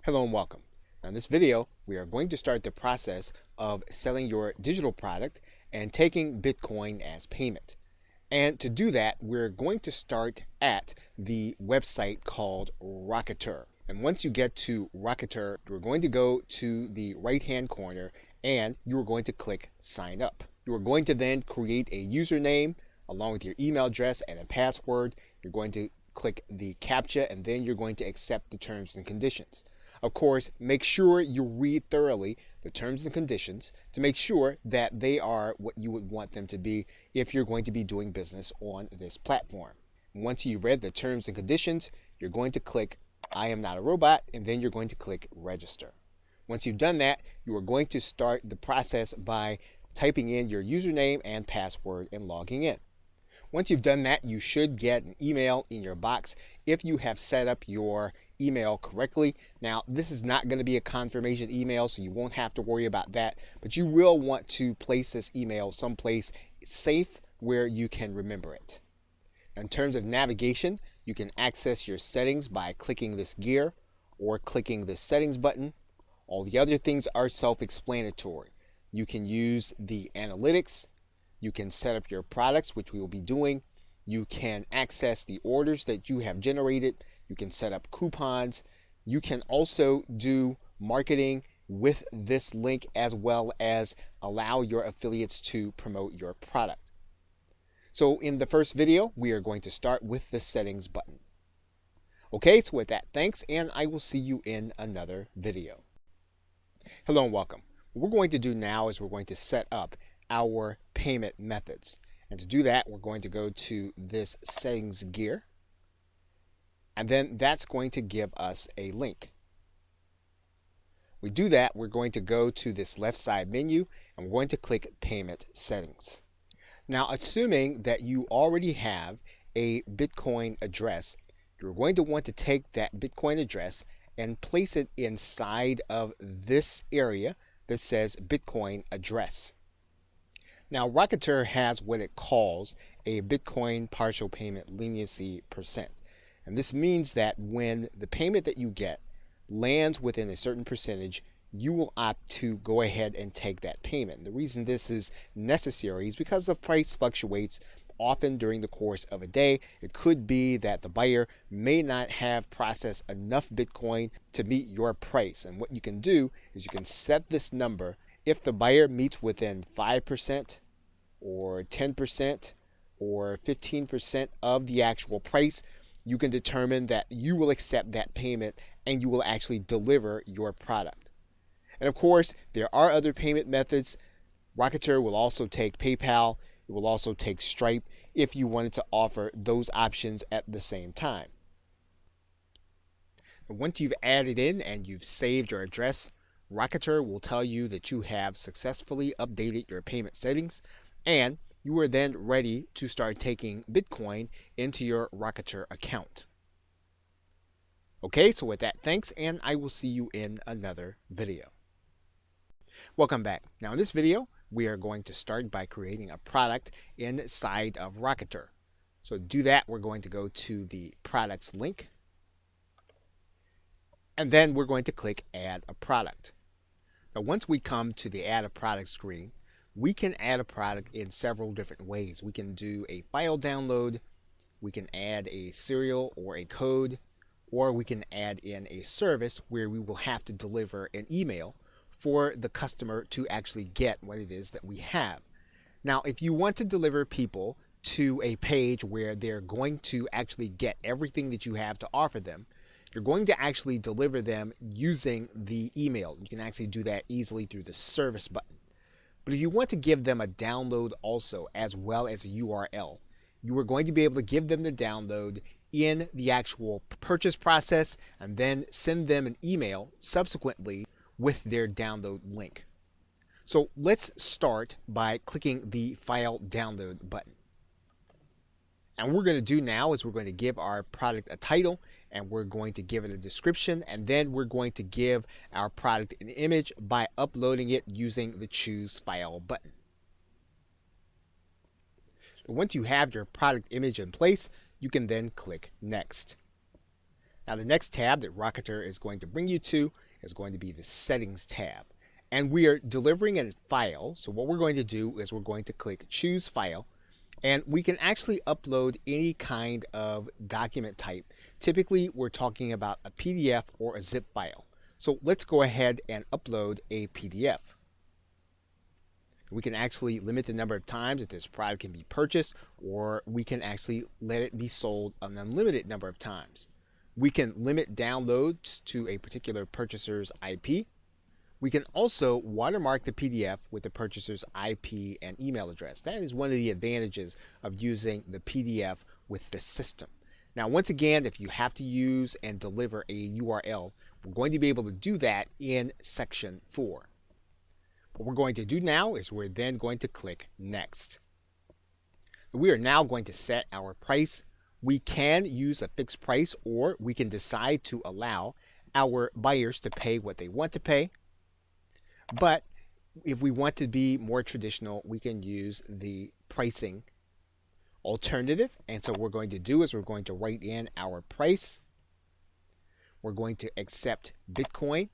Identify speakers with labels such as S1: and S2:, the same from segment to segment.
S1: Hello and welcome. Now in this video, we are going to start the process of selling your digital product and taking Bitcoin as payment. And to do that, we're going to start at the website called Rocketer. And once you get to Rocketer, you're going to go to the right-hand corner and you're going to click Sign Up. You are going to then create a username along with your email address and a password. You're going to click the CAPTCHA and then you're going to accept the terms and conditions. Of course, make sure you read thoroughly the terms and conditions to make sure that they are what you would want them to be if you're going to be doing business on this platform. Once you've read the terms and conditions, you're going to click I am not a robot, and then you're going to click register. Once you've done that, you are going to start the process by typing in your username and password and logging in. Once you've done that, you should get an email in your box if you have set up your email correctly. Now, this is not going to be a confirmation email, so you won't have to worry about that, but you will want to place this email someplace safe where you can remember it. In terms of navigation, you can access your settings by clicking this gear or clicking the settings button. All the other things are self-explanatory. You can use the analytics. You can set up your products, which we will be doing. You can access the orders that you have generated. You can set up coupons. You can also do marketing with this link as well as allow your affiliates to promote your product. So in the first video, we are going to start with the settings button. Okay, so with that, thanks, and I will see you in another video. Hello and welcome. What we're going to do now is we're going to set up our payment methods. And to do that, we're going to go to this settings gear. And then that's going to give us a link. We do that, we're going to go to this left side menu and we're going to click payment settings. Now, assuming that you already have a Bitcoin address, you're going to want to take that Bitcoin address and place it inside of this area that says Bitcoin address. Now, Rocketer has what it calls a Bitcoin partial payment leniency percent. And this means that when the payment that you get lands within a certain percentage, you will opt to go ahead and take that payment. The reason this is necessary is because the price fluctuates often during the course of a day. It could be that the buyer may not have processed enough Bitcoin to meet your price. And what you can do is you can set this number. If the buyer meets within 5% or 10% or 15% of the actual price, you can determine that you will accept that payment and you will actually deliver your product. And of course, there are other payment methods. Rocketer will also take PayPal. It will also take Stripe if you wanted to offer those options at the same time. Once you've added in and you've saved your address, Rocketer will tell you that you have successfully updated your payment settings and you are then ready to start taking Bitcoin into your Rocketer account. Okay, so with that, thanks, and I will see you in another video. Welcome back. Now in this video, we are going to start by creating a product inside of Rocketer. So to do that, we're going to go to the products link. And then we're going to click add a product. Now once we come to the add a product screen, we can add a product in several different ways. We can do a file download, we can add a serial or a code, or we can add in a service where we will have to deliver an email for the customer to actually get what it is that we have. Now, if you want to deliver people to a page where they're going to actually get everything that you have to offer them, you're going to actually deliver them using the email. You can actually do that easily through the service button. But if you want to give them a download also, as well as a URL, you are going to be able to give them the download in the actual purchase process and then send them an email subsequently with their download link. So let's start by clicking the file download button. And what we're going to do now is we're going to give our product a title and we're going to give it a description, and then we're going to give our product an image by uploading it using the choose file button. Once you have your product image in place, you can then click next. Now the next tab that Rocketer is going to bring you to is going to be the Settings tab. And we are delivering a file, so what we're going to do is we're going to click Choose File, and we can actually upload any kind of document type. Typically, we're talking about a PDF or a zip file. So let's go ahead and upload a PDF. We can actually limit the number of times that this product can be purchased, or we can actually let it be sold an unlimited number of times. We can limit downloads to a particular purchaser's IP. We can also watermark the PDF with the purchaser's IP and email address. That is one of the advantages of using the PDF with the system. Now, once again, if you have to use and deliver a URL, we're going to be able to do that in section 4. What we're going to do now is we're then going to click Next. We are now going to set our price. We can use a fixed price, or we can decide to allow our buyers to pay what they want to pay. But if we want to be more traditional, we can use the pricing alternative. And so what we're going to do is we're going to write in our price. We're going to accept Bitcoin.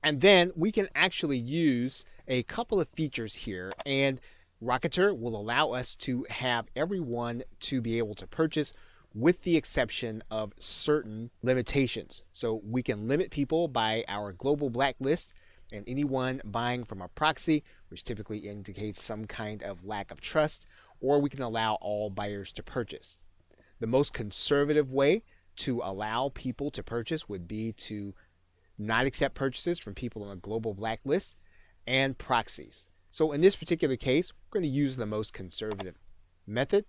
S1: And then we can actually use a couple of features here, and Rocketer will allow us to have everyone to be able to purchase with the exception of certain limitations. So we can limit people by our global blacklist, and anyone buying from a proxy, which typically indicates some kind of lack of trust, or we can allow all buyers to purchase. The most conservative way to allow people to purchase would be to not accept purchases from people on a global blacklist and proxies. So in this particular case, we're going to use the most conservative method,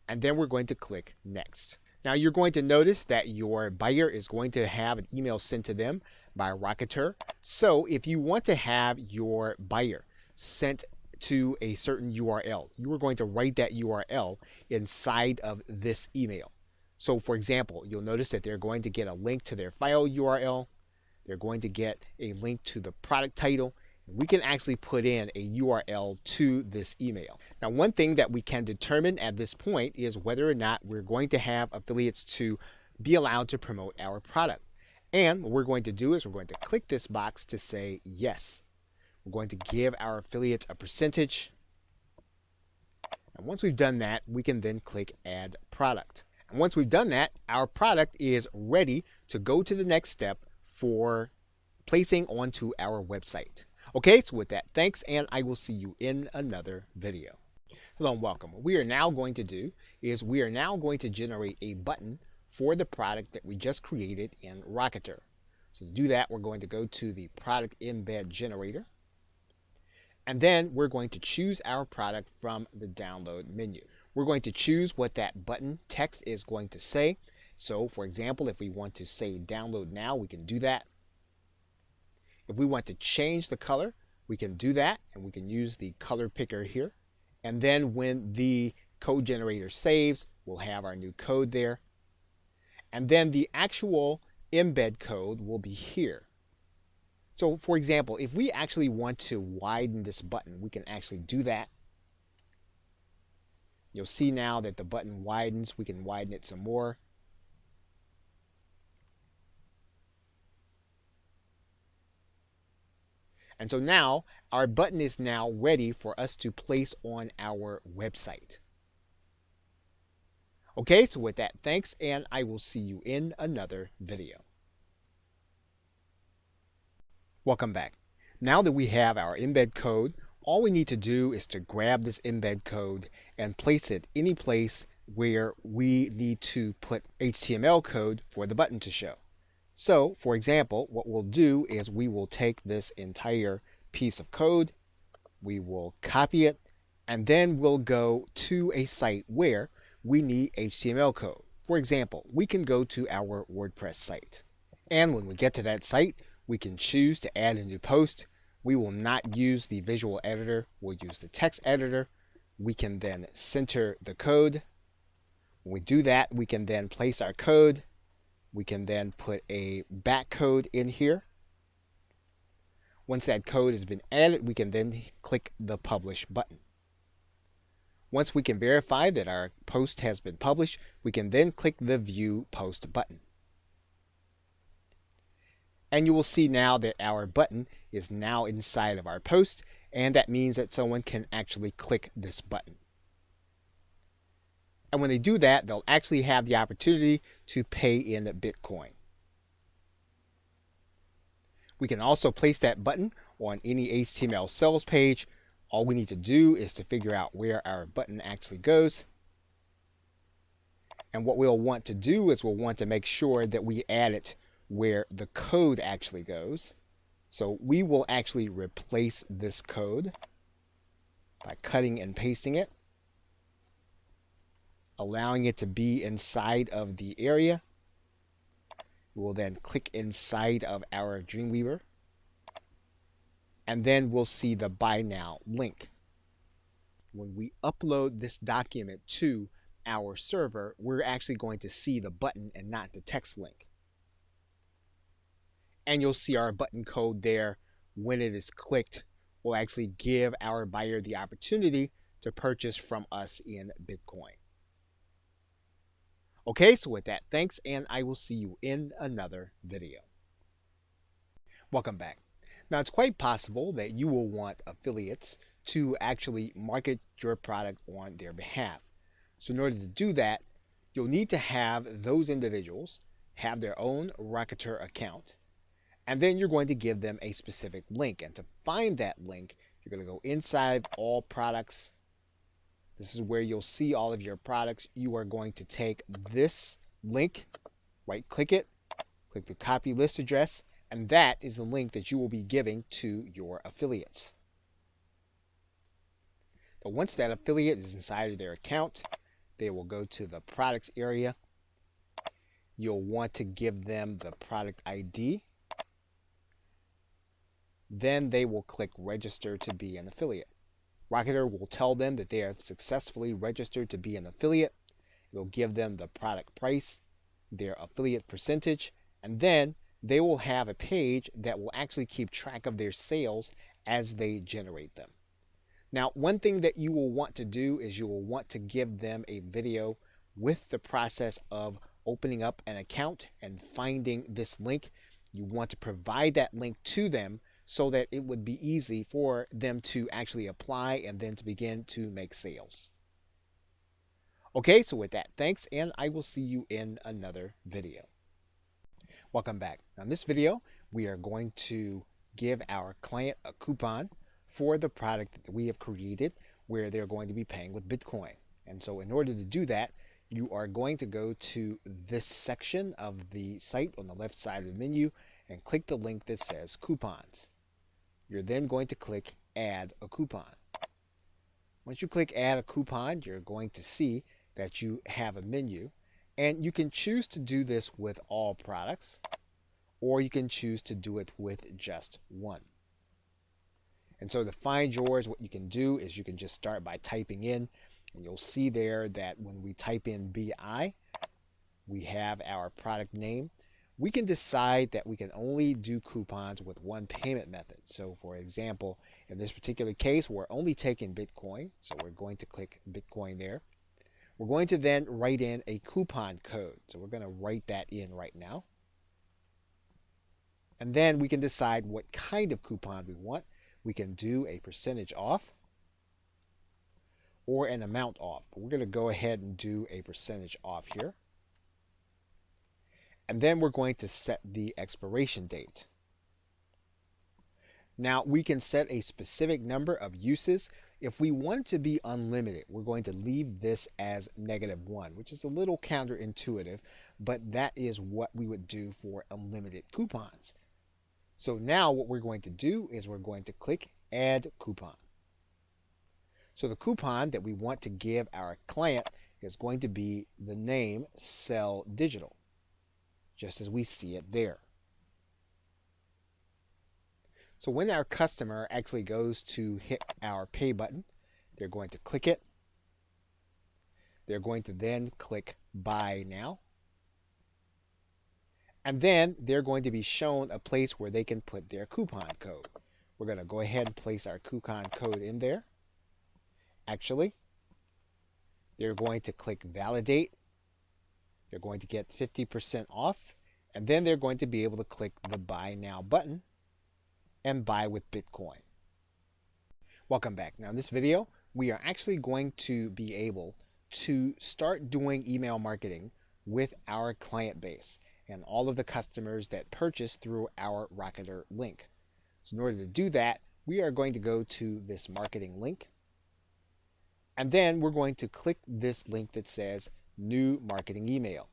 S1: and then we're going to click Next. Now you're going to notice that your buyer is going to have an email sent to them by Rocketer. So if you want to have your buyer sent to a certain URL, you are going to write that URL inside of this email. So for example, you'll notice that they're going to get a link to their file URL. They're going to get a link to the product title. We can actually put in a URL to this email. Now, one thing that we can determine at this point is whether or not we're going to have affiliates to be allowed to promote our product. And what we're going to do is we're going to click this box to say yes. We're going to give our affiliates a percentage. And once we've done that, we can then click Add Product. And once we've done that, our product is ready to go to the next step for placing onto our website. Okay, so with that, thanks, and I will see you in another video. Hello and welcome. What we are now going to do is we are now going to generate a button for the product that we just created in Rocketer. So to do that, we're going to go to the product embed generator, and then we're going to choose our product from the download menu. We're going to choose what that button text is going to say. So for example, if we want to say download now, we can do that. If we want to change the color, we can do that, and we can use the color picker here. And then when the code generator saves, we'll have our new code there. And then the actual embed code will be here. So for example, if we actually want to widen this button, we can actually do that. You'll see now that the button widens. We can widen it some more. And so now our button is now ready for us to place on our website. Okay, so with that, thanks, and I will see you in another video. Welcome back. Now that we have our embed code, all we need to do is to grab this embed code and place it any place where we need to put HTML code for the button to show. So, for example, what we'll do is we will take this entire piece of code, we will copy it, and then we'll go to a site where we need HTML code. For example, we can go to our WordPress site. And when we get to that site, we can choose to add a new post. We will not use the visual editor, we'll use the text editor. We can then center the code. When we do that, we can then place our code. We can then put a back code in here. Once that code has been added, we can then click the Publish button. Once we can verify that our post has been published, we can then click the View Post button. And you will see now that our button is now inside of our post, and that means that someone can actually click this button. And when they do that, they'll actually have the opportunity to pay in Bitcoin. We can also place that button on any HTML sales page. All we need to do is to figure out where our button actually goes. And what we'll want to do is we'll want to make sure that we add it where the code actually goes. So we will actually replace this code by cutting and pasting it, allowing it to be inside of the area. We will then click inside of our Dreamweaver, and then we'll see the Buy Now link. When we upload this document to our server, we're actually going to see the button and not the text link. And you'll see our button code there. When it is clicked, will actually give our buyer the opportunity to purchase from us in Bitcoin. Okay, so with that, thanks, and I will see you in another video. Welcome back. Now, it's quite possible that you will want affiliates to actually market your product on their behalf. So in order to do that, you'll need to have those individuals have their own Rocketer account, and then you're going to give them a specific link. And to find that link, you're going to go inside All Products. This is where you'll see all of your products. You are going to take this link, right-click it, click the copy list address, and that is the link that you will be giving to your affiliates. So once that affiliate is inside of their account, they will go to the products area. You'll want to give them the product ID. Then they will click register to be an affiliate. Rocketer will tell them that they have successfully registered to be an affiliate. It will give them the product price, their affiliate percentage, and then they will have a page that will actually keep track of their sales as they generate them. Now, one thing that you will want to do is you will want to give them a video with the process of opening up an account and finding this link. You want to provide that link to them so that it would be easy for them to actually apply and then to begin to make sales. Okay, so with that, thanks, and I will see you in another video. Welcome back. Now in this video, we are going to give our client a coupon for the product that we have created where they're going to be paying with Bitcoin. And so in order to do that, you are going to go to this section of the site on the left side of the menu and click the link that says coupons. You're then going to click add a coupon. Once you click add a coupon, you're going to see that you have a menu, and you can choose to do this with all products, or you can choose to do it with just one. And so to find yours, what you can do is you can just start by typing in, and you'll see there that when we type in BI, we have our product name. We can decide that we can only do coupons with one payment method. So for example, in this particular case, we're only taking Bitcoin. So we're going to click Bitcoin there. We're going to then write in a coupon code. So we're going to write that in right now. And then we can decide what kind of coupon we want. We can do a percentage off or an amount off. But we're going to go ahead and do a percentage off here. And then we're going to set the expiration date. Now we can set a specific number of uses. If we want it to be unlimited, we're going to leave this as -1, which is a little counterintuitive, but that is what we would do for unlimited coupons. So now what we're going to do is we're going to click add coupon. So the coupon that we want to give our client is going to be the name Sell Digital, just as we see it there. So when our customer actually goes to hit our pay button, they're going to click it. They're going to then click Buy Now. And then they're going to be shown a place where they can put their coupon code. We're going to go ahead and place our coupon code in there. Actually, they're going to click Validate. They're going to get 50% off. And then they're going to be able to click the Buy Now button and buy with Bitcoin. Welcome back. Now in this video, we are actually going to be able to start doing email marketing with our client base and all of the customers that purchase through our Rocketer link. So in order to do that, we are going to go to this marketing link, and then we're going to click this link that says New Marketing Email.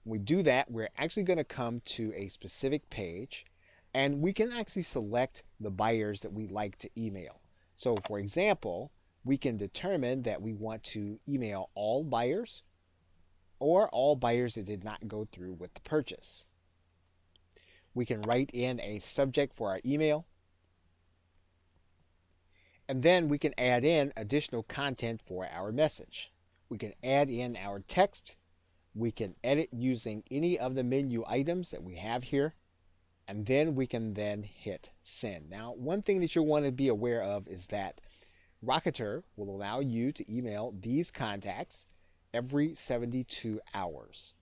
S1: When we do that, we're actually going to come to a specific page, and we can actually select the buyers that we like to email. So for example, we can determine that we want to email all buyers or all buyers that did not go through with the purchase. We can write in a subject for our email, and then we can add in additional content for our message. We can add in our text. We can edit using any of the menu items that we have here, and then we can then hit send. Now, one thing that you'll want to be aware of is that Rocketer will allow you to email these contacts every 72 hours.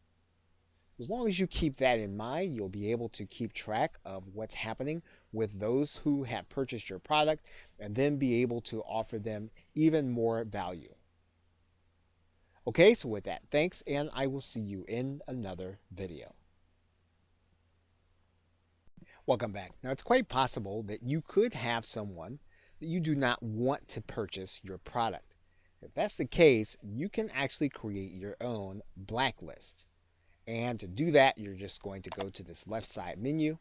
S1: As long as you keep that in mind, you'll be able to keep track of what's happening with those who have purchased your product and then be able to offer them even more value. Okay, so with that, thanks, and I will see you in another video. Welcome back. Now, it's quite possible that you could have someone that you do not want to purchase your product. If that's the case, you can actually create your own blacklist. And to do that, you're just going to go to this left side menu.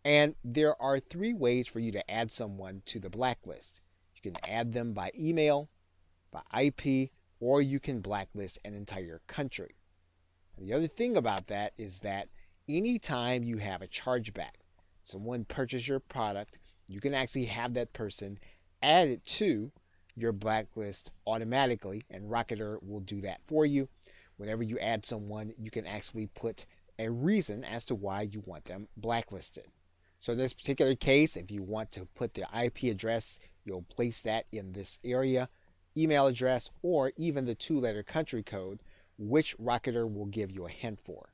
S1: And there are 3 ways for you to add someone to the blacklist. You can add them by email, by IP, or you can blacklist an entire country. And the other thing about that is that anytime you have a chargeback, someone purchased your product, you can actually have that person added to your blacklist automatically, and Rocketer will do that for you. Whenever you add someone, you can actually put a reason as to why you want them blacklisted. So in this particular case, if you want to put their IP address, you'll place that in this area, email address, or even the 2-letter country code, which Rocketer will give you a hint for.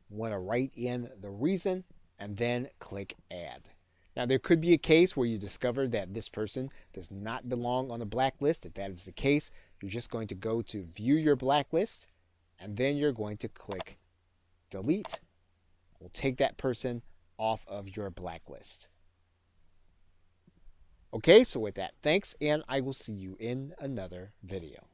S1: You want to write in the reason and then click add. Now, there could be a case where you discover that this person does not belong on the blacklist. If that is the case, you're just going to go to view your blacklist, and then you're going to click delete. We'll take that person off of your blacklist. Okay, so with that, thanks, and I will see you in another video.